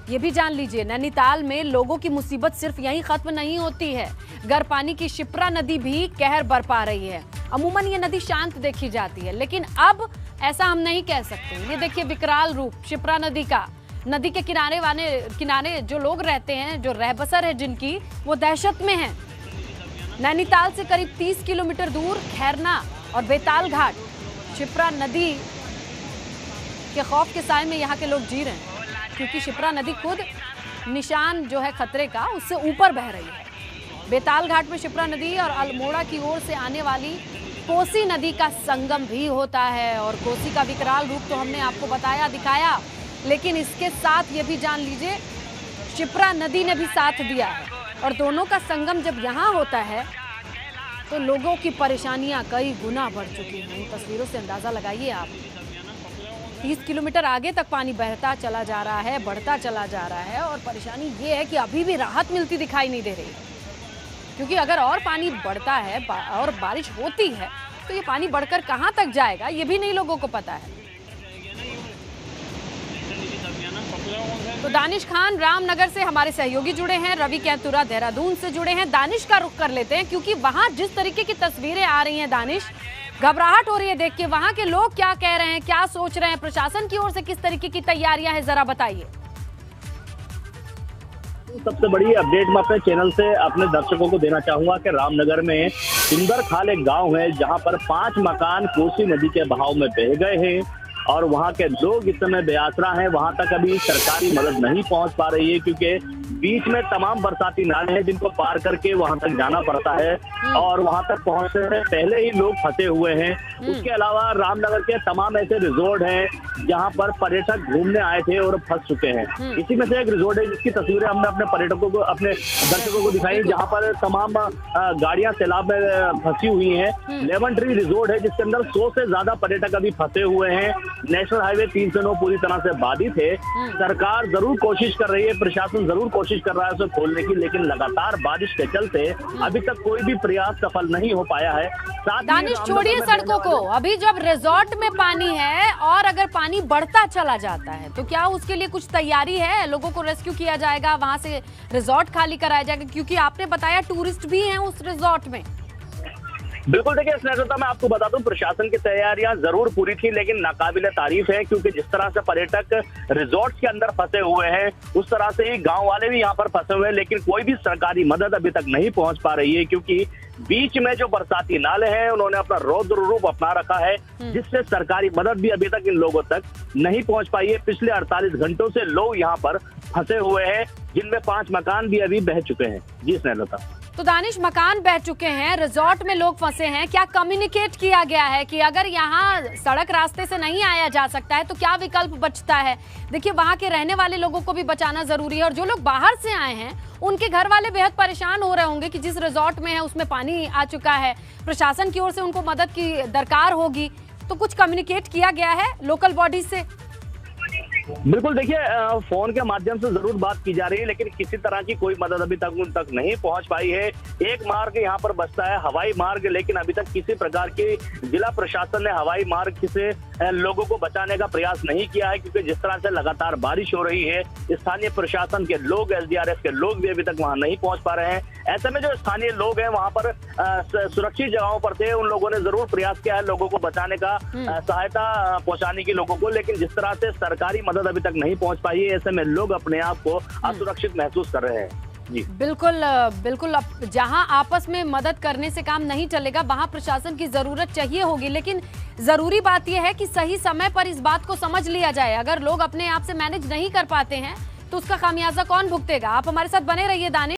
ये भी जान लीजिए, नैनीताल में लोगों की मुसीबत सिर्फ यहीं खत्म नहीं होती है। गरपानी की शिप्रा नदी भी कहर बरपा रही है। अमूमन ये नदी शांत देखी जाती है, लेकिन अब ऐसा हम नहीं कह सकते। ये देखिए विकराल रूप शिप्रा नदी का। नदी के किनारे जो लोग रहते हैं, जो रहबसर है जिनकी, वो दहशत में हैं। नैनीताल से करीब 30 किलोमीटर दूर खैरना और बेताल घाट शिप्रा नदी के खौफ के साए में यहाँ के लोग जी रहे हैं, क्योंकि शिप्रा नदी खुद निशान जो है खतरे का, उससे ऊपर बह रही है। बेताल घाट में शिप्रा नदी और अल्मोड़ा की ओर से आने वाली कोसी नदी का संगम भी होता है। और कोसी का विकराल रूप तो हमने आपको बताया, दिखाया, लेकिन इसके साथ ये भी जान लीजिए शिप्रा नदी ने भी साथ दिया है। और दोनों का संगम जब यहाँ होता है तो लोगों की परेशानियां कई गुना बढ़ चुकी हैं। इन तस्वीरों से अंदाजा लगाइए आप। 30 किलोमीटर आगे तक पानी बहता चला जा रहा है, बढ़ता चला जा रहा है। और परेशानी ये है कि अभी भी राहत मिलती दिखाई नहीं दे रही, क्योंकि अगर और पानी बढ़ता है और बारिश होती है तो ये पानी बढ़कर कहां तक जाएगा, ये भी नहीं लोगों को पता है। तो दानिश खान रामनगर से हमारे सहयोगी जुड़े हैं, रवि कैतुरा देहरादून से जुड़े हैं। दानिश का रुख कर लेते हैं, क्योंकि वहां जिस तरीके की तस्वीरें आ रही हैं दानिश, घबराहट हो रही है देख के। वहां के लोग क्या कह रहे हैं, क्या सोच रहे हैं, प्रशासन की ओर से किस तरीके की तैयारियां हैं, जरा बताइए। सबसे बड़ी अपडेट मैं अपने चैनल से अपने दर्शकों को देना चाहूंगा कि रामनगर में सुंदर खाल एक गांव है, जहां पर 5 मकान कोसी नदी के बहाव में बह गए हैं और वहां के लोग इस समय बेआसरा हैं। वहां तक अभी सरकारी मदद नहीं पहुंच पा रही है, क्योंकि बीच में तमाम बरसाती नाले हैं जिनको पार करके वहां तक जाना पड़ता है और वहां तक पहुंचने से पहले ही लोग फंसे हुए हैं। उसके अलावा रामनगर के तमाम ऐसे रिजोर्ट हैं जहां पर पर्यटक घूमने आए थे और फंस चुके हैं। इसी में से एक रिजोर्ट है जिसकी तस्वीरें हमने अपने पर्यटकों को, अपने दर्शकों को दिखाई, जहां पर तमाम गाड़ियां सैलाब में फंसी हुई हैं। लेमन ट्री रिजोर्ट है जिसके अंदर 100 से ज्यादा पर्यटक अभी फंसे हुए हैं। नेशनल हाईवे 309 पूरी तरह से बाधित है। सरकार जरूर कोशिश कर रही है, प्रशासन जरूर कोशिश कर रहा है उसे खोलने की, लेकिन लगातार बारिश के चलते अभी तक कोई भी प्रयास सफल नहीं हो पाया है। दानिश छोड़िए सड़कों को, अभी जब रिजॉर्ट में पानी है और अगर पानी बढ़ता चला जाता है तो क्या उसके लिए कुछ तैयारी है? लोगों को रेस्क्यू किया जाएगा, वहां से रिजॉर्ट खाली कराया जाएगा, क्योंकि आपने बताया टूरिस्ट भी हैं उस रिजॉर्ट में। बिल्कुल, देखिए स्नेहलता, मैं आपको बता दूं प्रशासन की तैयारियां जरूर पूरी थी, लेकिन नाकाबिले तारीफ है, क्योंकि जिस तरह से पर्यटक रिजॉर्ट के अंदर फंसे हुए हैं उस तरह से ही गांव वाले भी यहां पर फंसे हुए हैं, लेकिन कोई भी सरकारी मदद अभी तक नहीं पहुंच पा रही है, क्योंकि बीच में जो बरसाती नाले हैं उन्होंने अपना रौद्र रूप अपना रखा है, जिससे सरकारी मदद भी अभी तक इन लोगों तक नहीं पहुंच पाई है। पिछले 48 घंटों से लोग यहाँ पर फंसे हुए हैं, जिनमें 5 मकान भी अभी बह चुके हैं। जी स्नेहलता। तो दानिश, मकान बह चुके हैं, रिजॉर्ट में लोग फंसे हैं, क्या कम्युनिकेट किया गया है कि अगर यहाँ सड़क रास्ते से नहीं आया जा सकता है तो क्या विकल्प बचता है? देखिए वहाँ के रहने वाले लोगों को भी बचाना जरूरी है, और जो लोग बाहर से आए हैं उनके घर वाले बेहद परेशान हो रहे होंगे कि जिस रिजॉर्ट में है उसमें पानी आ चुका है, प्रशासन की ओर से उनको मदद की दरकार होगी। तो कुछ कम्युनिकेट किया गया है लोकल बॉडी से? बिल्कुल, देखिए फोन के माध्यम से जरूर बात की जा रही है, लेकिन किसी तरह की कोई मदद अभी तक उन तक नहीं पहुंच पाई है। एक मार्ग यहाँ पर बचता है, हवाई मार्ग, लेकिन अभी तक किसी प्रकार की जिला प्रशासन ने हवाई मार्ग से लोगों को बचाने का प्रयास नहीं किया है, क्योंकि जिस तरह से लगातार बारिश हो रही है, स्थानीय प्रशासन के लोग, SDRF के लोग भी अभी तक वहां नहीं पहुंच पा रहे हैं। ऐसे में जो स्थानीय लोग हैं वहां पर सुरक्षित जगहों पर थे, उन लोगों ने जरूर प्रयास किया है लोगों को बचाने का, सहायता पहुंचाने की लोगों को, लेकिन जिस तरह से सरकारी मदद अभी तक नहीं पहुंच पाई है, ऐसे में लोग अपने आप को असुरक्षित महसूस कर रहे हैं। जी बिल्कुल बिल्कुल। अब जहां आपस में मदद करने से काम नहीं चलेगा, वहां प्रशासन की जरूरत चाहिए होगी, लेकिन जरूरी बात यह है कि सही समय पर इस बात को समझ लिया जाए। अगर लोग अपने आप से मैनेज नहीं कर पाते हैं तो उसका खामियाजा कौन भुगतेगा? आप हमारे साथ बने रहिए दानिश।